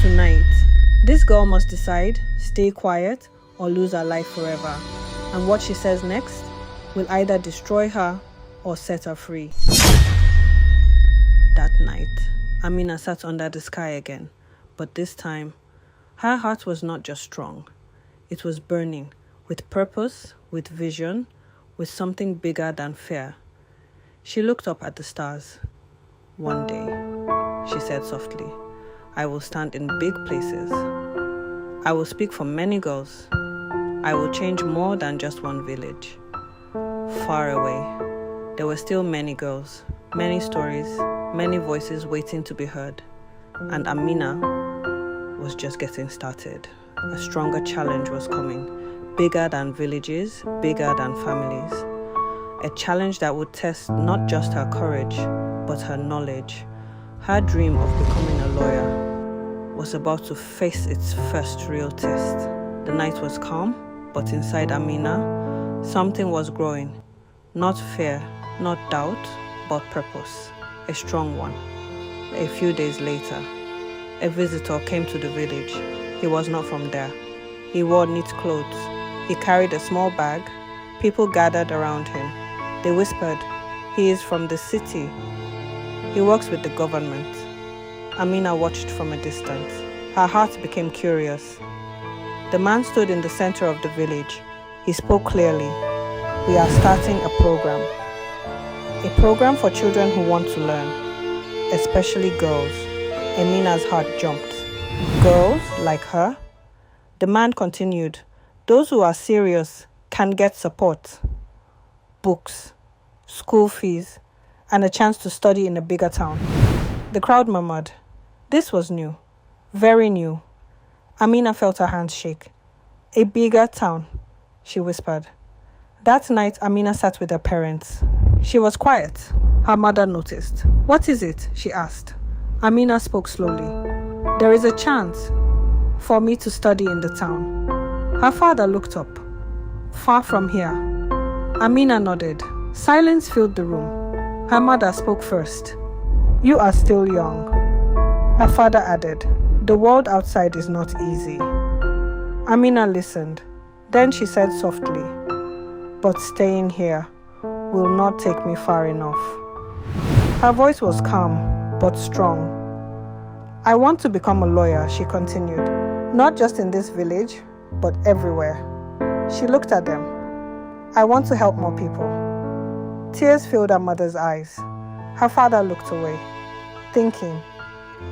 Tonight, this girl must decide, stay quiet or lose her life forever. And what she says next will either destroy her or set her free. That night, Amina sat under the sky again. But this time, her heart was not just strong. It was burning, with purpose, with vision, with something bigger than fear. She looked up at the stars. One day, she said softly, I will stand in big places. I will speak for many girls. I will change more than just one village. Far away, there were still many girls, many stories, many voices waiting to be heard. And Amina was just getting started. A stronger challenge was coming, bigger than villages, bigger than families. A challenge that would test not just her courage, but her knowledge. Her dream of becoming a lawyer was about to face its first real test. The night was calm, but inside Amina, something was growing. Not fear, not doubt, but purpose. A strong one. A few days later, a visitor came to the village. He was not from there. He wore neat clothes. He carried a small bag. People gathered around him. They whispered, he is from the city. He works with the government. Amina watched from a distance. Her heart became curious. The man stood in the center of the village. He spoke clearly. We are starting a program. A program for children who want to learn, especially girls. Amina's heart jumped. Girls like her? The man continued. Those who are serious can get support. Books, school fees, and a chance to study in a bigger town. The crowd murmured. This was new, very new. Amina felt her hands shake. A bigger town, she whispered. That night, Amina sat with her parents. She was quiet. Her mother noticed. What is it? She asked. Amina spoke slowly. There is a chance for me to study in the town. Her father looked up. Far from here. Amina nodded. Silence filled the room. Her mother spoke first. You are still young. Her father added, the world outside is not easy. Amina listened. Then she said softly, but staying here will not take me far enough. Her voice was calm, but strong. I want to become a lawyer, she continued, not just in this village, but everywhere. She looked at them. I want to help more people. Tears filled her mother's eyes. Her father looked away, thinking.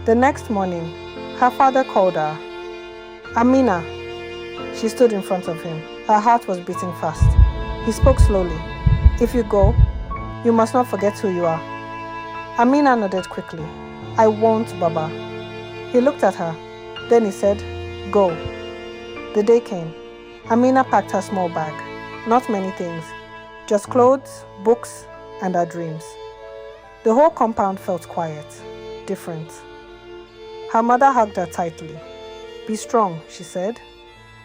The next morning, her father called her. Amina. She stood in front of him. Her heart was beating fast. He spoke slowly. If you go, you must not forget who you are. Amina nodded quickly. I won't, Baba. He looked at her. Then he said, go. The day came. Amina packed her small bag. Not many things. Just clothes, books, and her dreams. The whole compound felt quiet, different. Her mother hugged her tightly. Be strong, she said.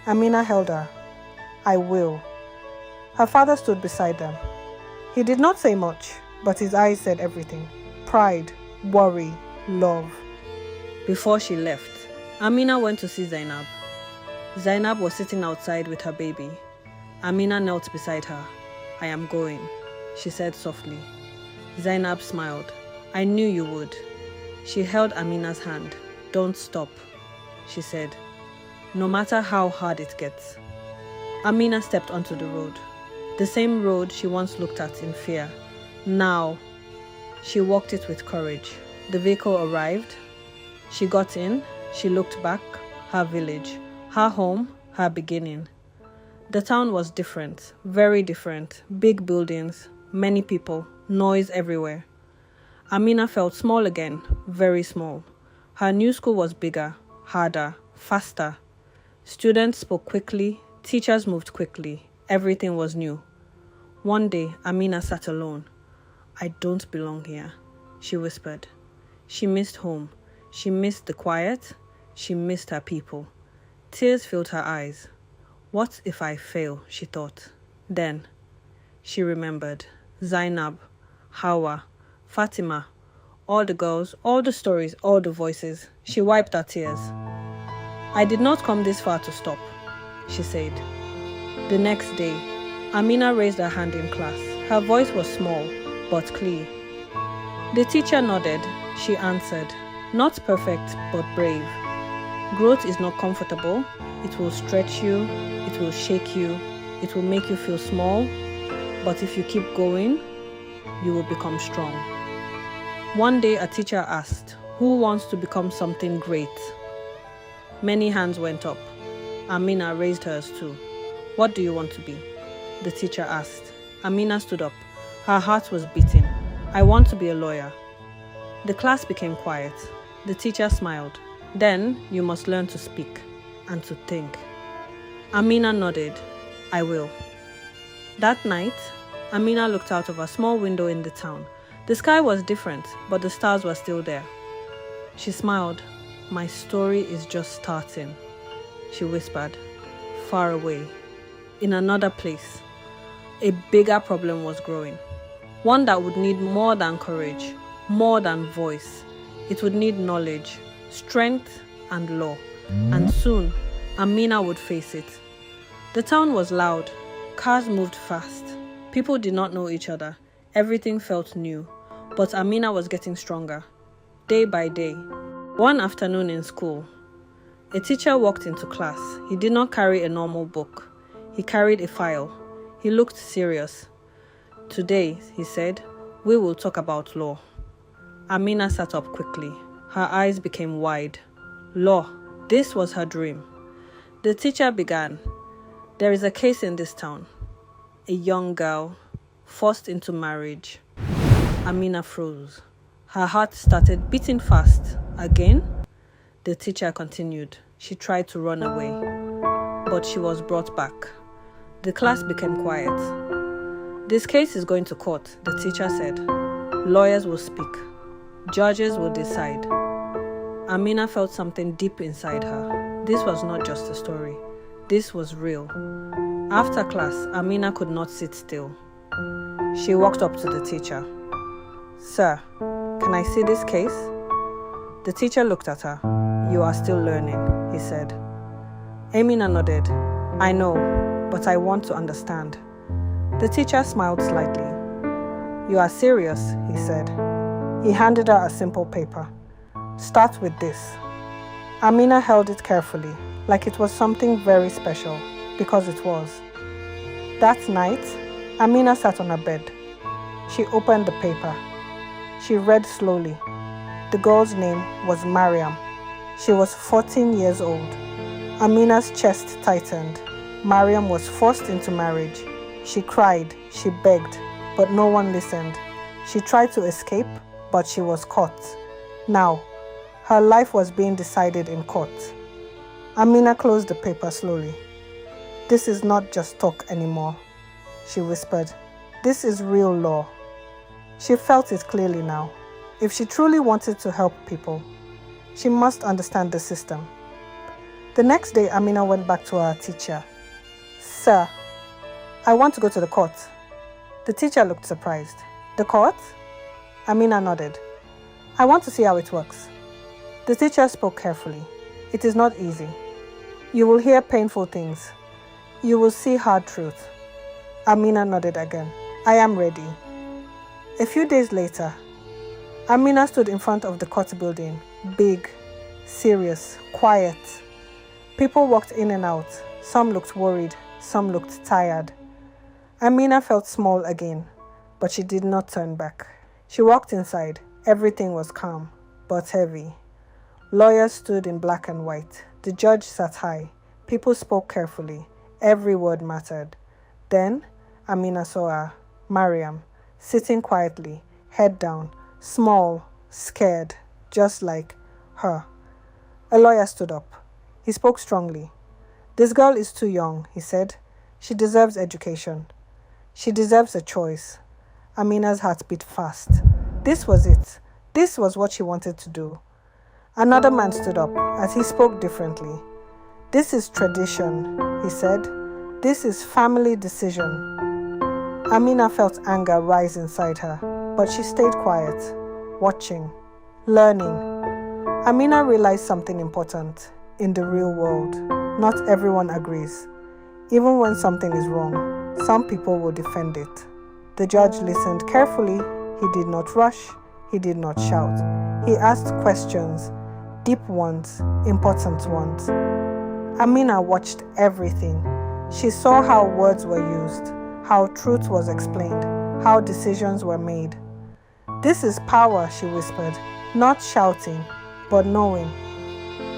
Amina held her. I will. Her father stood beside them. He did not say much, but his eyes said everything. Pride, worry, love. Before she left, Amina went to see Zainab. Zainab was sitting outside with her baby. Amina knelt beside her. I am going, she said softly. Zainab smiled. I knew you would. She held Amina's hand. Don't stop, she said, no matter how hard it gets. Amina stepped onto the road. The same road she once looked at in fear. Now, she walked it with courage. The vehicle arrived. She got in. She looked back. Her village, her home, her beginning. The town was different, very different. Big buildings, many people, noise everywhere. Amina felt small again, very small. Her new school was bigger, harder, faster. Students spoke quickly, teachers moved quickly. Everything was new. One day, Amina sat alone. I don't belong here, she whispered. She missed home. She missed the quiet. She missed her people. Tears filled her eyes. What if I fail, she thought. Then, she remembered. Zainab, Hawa, Fatima, all the girls, all the stories, all the voices. She wiped her tears. I did not come this far to stop, she said. The next day, Amina raised her hand in class. Her voice was small, but clear. The teacher nodded. She answered, "Not perfect, but brave. Growth is not comfortable. It will stretch you, it will shake you, it will make you feel small, but if you keep going, you will become strong." One day, a teacher asked, "Who wants to become something great?" Many hands went up. Amina raised hers too. "What do you want to be?" the teacher asked. Amina stood up. Her heart was beating. "I want to be a lawyer." The class became quiet. The teacher smiled. "Then you must learn to speak and to think." Amina nodded. "I will." That night, Amina looked out of a small window in the town. The sky was different, but the stars were still there. She smiled. "My story is just starting," she whispered. Far away, in another place, a bigger problem was growing. One that would need more than courage, more than voice. It would need knowledge, strength, and law. And soon, Amina would face it. The town was loud. Cars moved fast. People did not know each other. Everything felt new. But Amina was getting stronger, day by day. One afternoon in school, a teacher walked into class. He did not carry a normal book. He carried a file. He looked serious. "Today," he said, "we will talk about law." Amina sat up quickly. Her eyes became wide. Law. This was her dream. The teacher began. "There is a case in this town. A young girl forced into marriage." Amina froze. Her heart started beating fast. Again, the teacher continued. She tried to run away, but she was brought back. The class became quiet. "This case is going to court," the teacher said. "Lawyers will speak. Judges will decide." Amina felt something deep inside her. This was not just a story. This was real. After class, Amina could not sit still. She walked up to the teacher. "Sir, can I see this case?" The teacher looked at her. "You are still learning," he said. Amina nodded. "I know, but I want to understand." The teacher smiled slightly. "You are serious," he said. He handed her a simple paper. "Start with this." Amina held it carefully, like it was something very special, because it was. That night, Amina sat on her bed. She opened the paper. She read slowly. The girl's name was Mariam. She was 14 years old. Amina's chest tightened. Mariam was forced into marriage. She cried, she begged, but no one listened. She tried to escape, but she was caught. Now, her life was being decided in court. Amina closed the paper slowly. "This is not just talk anymore," she whispered. "This is real law." She felt it clearly now. If she truly wanted to help people, she must understand the system. The next day, Amina went back to her teacher. "Sir, I want to go to the court." The teacher looked surprised. "The court?" Amina nodded. "I want to see how it works." The teacher spoke carefully. "It is not easy. You will hear painful things. You will see hard truth." Amina nodded again. "I am ready." A few days later, Amina stood in front of the court building, big, serious, quiet. People walked in and out. Some looked worried, some looked tired. Amina felt small again, but she did not turn back. She walked inside. Everything was calm, but heavy. Lawyers stood in black and white. The judge sat high. People spoke carefully. Every word mattered. Then, Amina saw her, Mariam, sitting quietly, head down, small, scared, just like her. A lawyer stood up. He spoke strongly. "This girl is too young," he said. "She deserves education. She deserves a choice." Amina's heart beat fast. This was it. This was what she wanted to do. Another man stood up as he spoke differently. "This is tradition," he said. "This is family decision." Amina felt anger rise inside her, but she stayed quiet, watching, learning. Amina realized something important. in the real world, not everyone agrees. Even when something is wrong, some people will defend it. The judge listened carefully. He did not rush. He did not shout. He asked questions, deep ones, important ones. Amina watched everything. She saw how words were used, how truth was explained, how decisions were made. "This is power," she whispered, "not shouting, but knowing.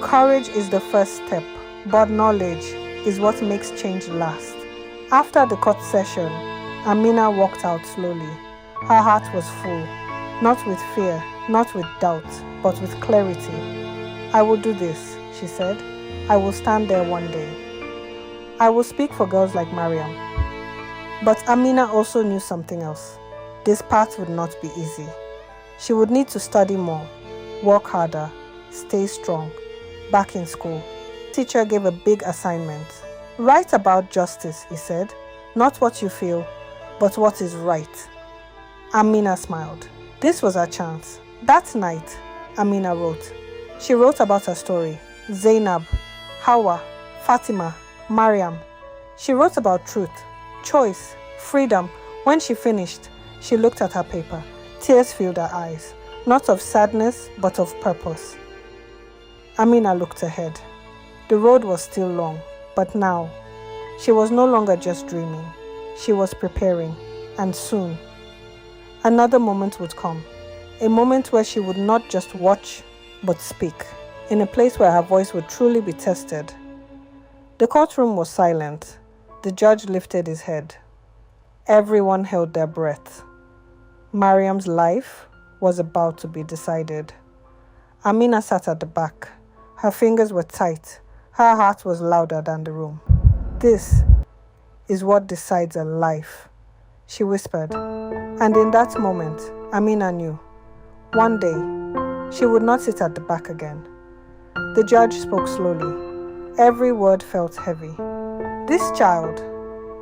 Courage is the first step, but knowledge is what makes change last." After the court session, Amina walked out slowly. Her heart was full, not with fear, not with doubt, but with clarity. "I will do this," she said. "I will stand there one day. I will speak for girls like Mariam." But Amina also knew something else. This path would not be easy. She would need to study more, work harder, stay strong. Back in school, the teacher gave a big assignment. "Write about justice," he said. "Not what you feel, but what is right." Amina smiled. This was her chance. That night, Amina wrote. She wrote about her story, Zainab, Hawa, Fatima, Mariam. She wrote about truth, choice, freedom. When she finished, she looked at her paper. Tears filled her eyes, not of sadness, but of purpose. Amina looked ahead. The road was still long, but now, she was no longer just dreaming. She was preparing, and soon, another moment would come. A moment where she would not just watch, but speak, in a place where her voice would truly be tested. The courtroom was silent. The judge lifted his head. Everyone held their breath. Mariam's life was about to be decided. Amina sat at the back. Her fingers were tight. Her heart was louder than the room. "This is what decides a life," she whispered. And in that moment, Amina knew. One day, she would not sit at the back again. The judge spoke slowly. Every word felt heavy. "This child,"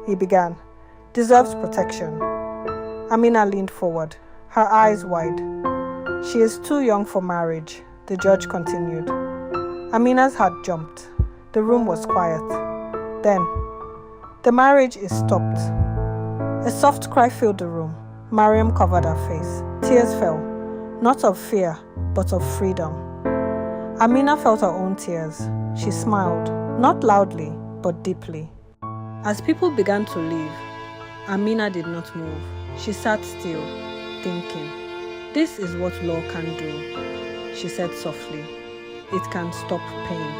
he began, "deserves protection." Amina leaned forward, her eyes wide. "She is too young for marriage," the judge continued. Amina's heart jumped. The room was quiet. Then, "The marriage is stopped." A soft cry filled the room. Mariam covered her face. Tears fell, not of fear, but of freedom. Amina felt her own tears. She smiled, not loudly, but deeply. As people began to leave, Amina did not move. She sat still, thinking. "This is what law can do," she said softly. "It can stop pain.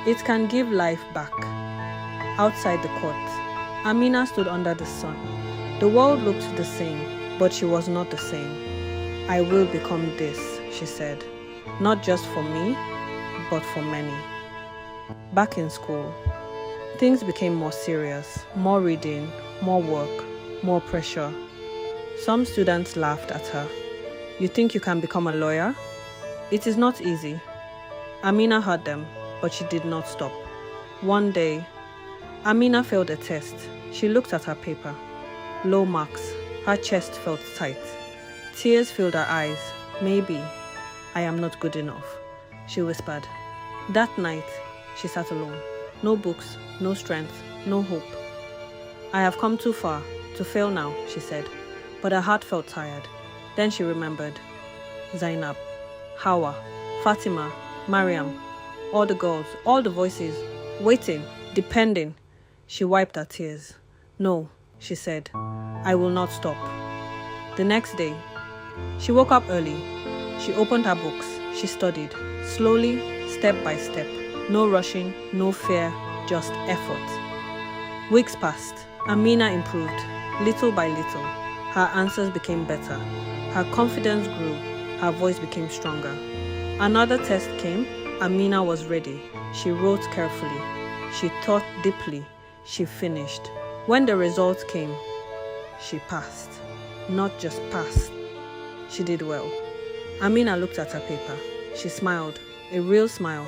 It can give life back." Outside the court, Amina stood under the sun. The world looked the same, but she was not the same. "I will become this," she said. "Not just for me, but for many." Back in school, things became more serious. More reading, more work, more pressure. Some students laughed at her. "You think you can become a lawyer? It is not easy." Amina heard them, but she did not stop. One day, Amina failed a test. She looked at her paper. Low marks. Her chest felt tight. Tears filled her eyes. "Maybe I am not good enough," she whispered. That night, she sat alone. No books, no strength, no hope. "I have come too far to fail now," she said. But her heart felt tired. Then she remembered. Zainab, Hawa, Fatima, Mariam, all the girls, all the voices, waiting, depending. She wiped her tears. "No," she said, "I will not stop." The next day, she woke up early. She opened her books. She studied, slowly, step by step. No rushing, no fear, just effort. Weeks passed. Amina improved, little by little. Her answers became better. Her confidence grew. Her voice became stronger. Another test came. Amina was ready. She wrote carefully. She thought deeply. She finished. When the results came, she passed. Not just passed. She did well. Amina looked at her paper. She smiled, a real smile.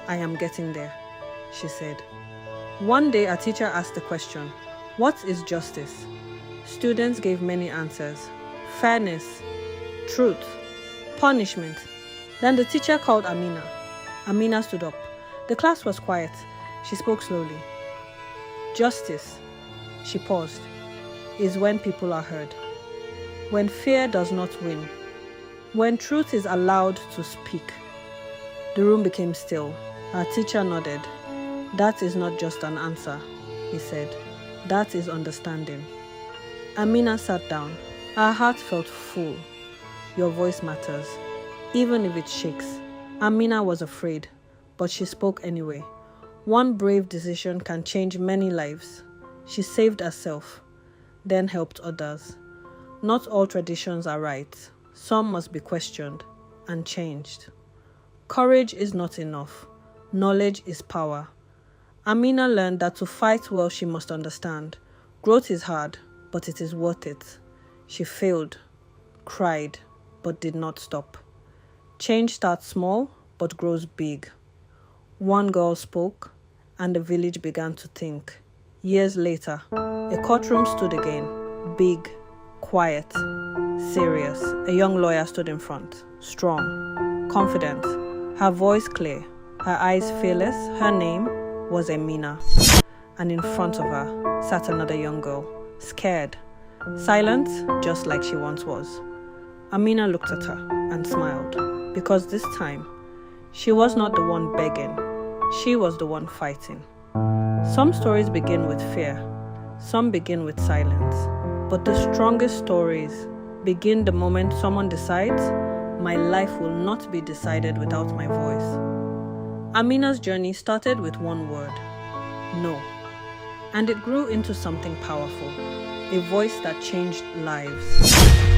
"I am getting there," she said. One day, a teacher asked the question, "What is justice?" Students gave many answers. Fairness, truth, punishment. Then the teacher called Amina. Amina stood up. The class was quiet. She spoke slowly. Justice, she paused, is when people are heard. When fear does not win. When truth is allowed to speak. The room became still. Our teacher nodded. That is not just an answer, he said. That is understanding. Amina sat down. Her heart felt full. Your voice matters, even if it shakes. Amina was afraid, but she spoke anyway. One brave decision can change many lives. She saved herself, then helped others. Not all traditions are right. Some must be questioned and changed. Courage is not enough. Knowledge is power. Amina learned that to fight well, she must understand. Growth is hard, but it is worth it. She failed, cried, but did not stop. Change starts small, but grows big. One girl spoke, and the village began to think. Years later, a courtroom stood again, big, quiet, serious. A young lawyer stood in front, strong, confident, her voice clear, her eyes fearless. Her name was Amina. And in front of her sat another young girl, scared, silent, just like she once was. Amina looked at her and smiled, because this time, she was not the one begging, she was the one fighting. Some stories begin with fear, some begin with silence, but the strongest stories begin the moment someone decides, my life will not be decided without my voice. Amina's journey started with one word, no, and it grew into something powerful, a voice that changed lives.